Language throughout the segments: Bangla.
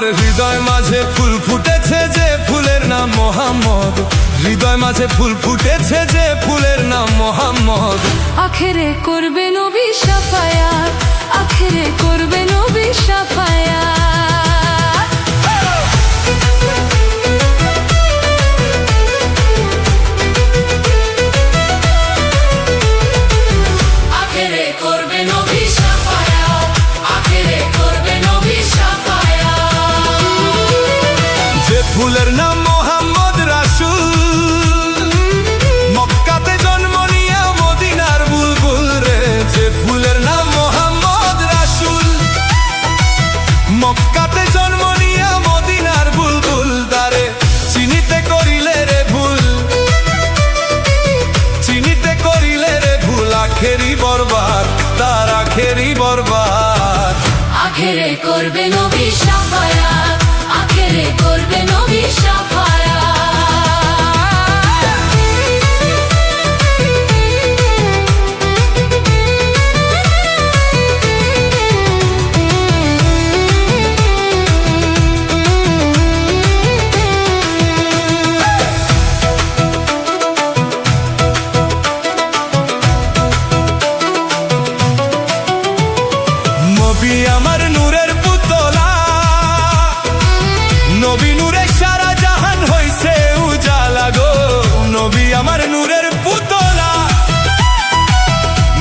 আমার হৃদয় মাঝে ফুল ফুটেছে যে ফুলের নাম মোহাম্মদ। হৃদয় মাঝে ফুল ফুটেছে যে ফুলের নাম মোহাম্মদ। আখেরে করবে নবী শাফায়াত, আখেরে করবে নবী শাফায়াত। আখেরে করবে নবী শাফায়াত, আখেরে করবে নবী শাফায়াত। যে ফুলের নাম মোহাম্মদ রাসূল, মক্কাতে জন্ম নিয়ে মদিনার বুলবুল রে। যে ফুলের নাম মোহাম্মদ রাসূল, মক্কাতে জন্ম নিয়ে মদিনার বুলবুল। তারে চিনিতে করিলে রে ভুল, চিনিতে করিলে রে ভুল। আখেরি বরবাদ, তার আখেরি বরবাদ। আখেরে করবে নবী শাফায়াত, আখেরে করবে নবী শাফায়াত। নবী আমার নূরের পুতলা, নবী নূরে সারা জাহান হইছে উজালা গো। নবী আমার নূরের পুতলা,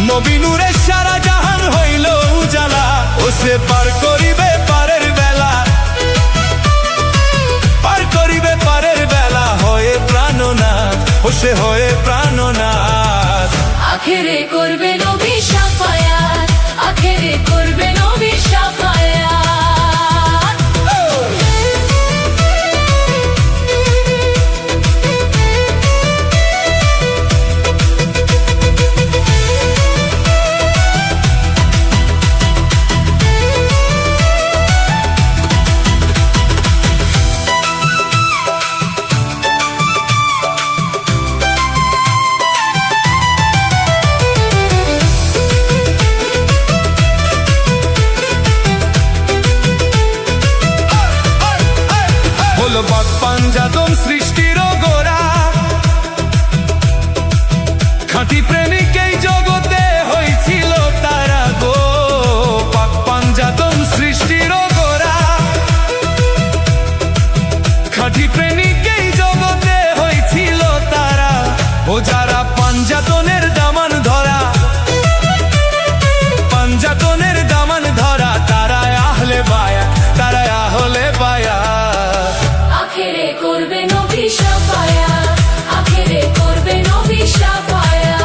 নবী নূরে সারা জাহান হইল উজালা। ও সে পার করিবে পারের বেলা, পার করিবে পারের বেলা। হয়ে প্রাণনাথ, ও সে হয়ে প্রাণনাথ। আখেরে করবে নবী শাফায়াত, আখেরে করবে নবী শাফায়াত। হলো পাক পাঞ্জাতন সৃষ্টির গোড়া, খাঁটি প্রেমিক এই জগতে হয়েছিল তারা গো। পাক পাঞ্জাতন সৃষ্টির গোড়া, খাঁটি প্রেমিক এই জগতে হয়েছিল তারা। ও যারা পাঞ্জাতনের দামান ধরা, পাঞ্জাতনের দামান ধরা। তারা আহলে বায়াত, তারা আহলে বায়াত। আখেরে করবে নবী শাফায়াত, আখেরে করবে নবী শাফায়াত।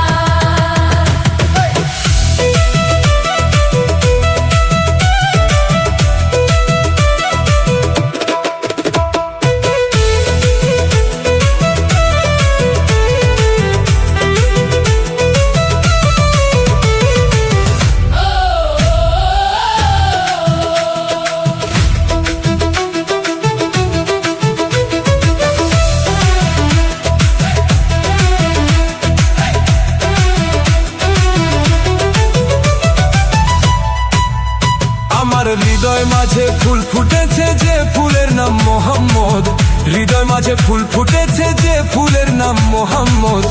আমার হৃদয় মাঝে ফুল ফুটেছে যে ফুলের নাম মোহাম্মদ। হৃদয় মাঝে ফুল ফুটেছে যে ফুলের নাম মোহাম্মদ।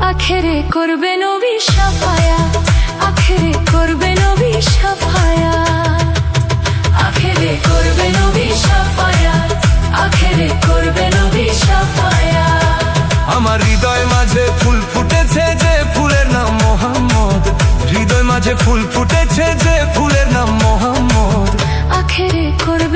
আখেরে করবে নবী শাফায়াত, আখেরে করবে নবী শাফায়াত। আখেরে করবে নবী শাফায়াত, আখেরে করবে নবী শাফায়াত। আমার হৃদয় মাঝে ফুল ফুটেছে যে ফুলের নাম মোহাম্মদ। হৃদয় মাঝে ফুল ফুটেছে যে ফুলের নাম মোহাম্মদ। আখেরে করবে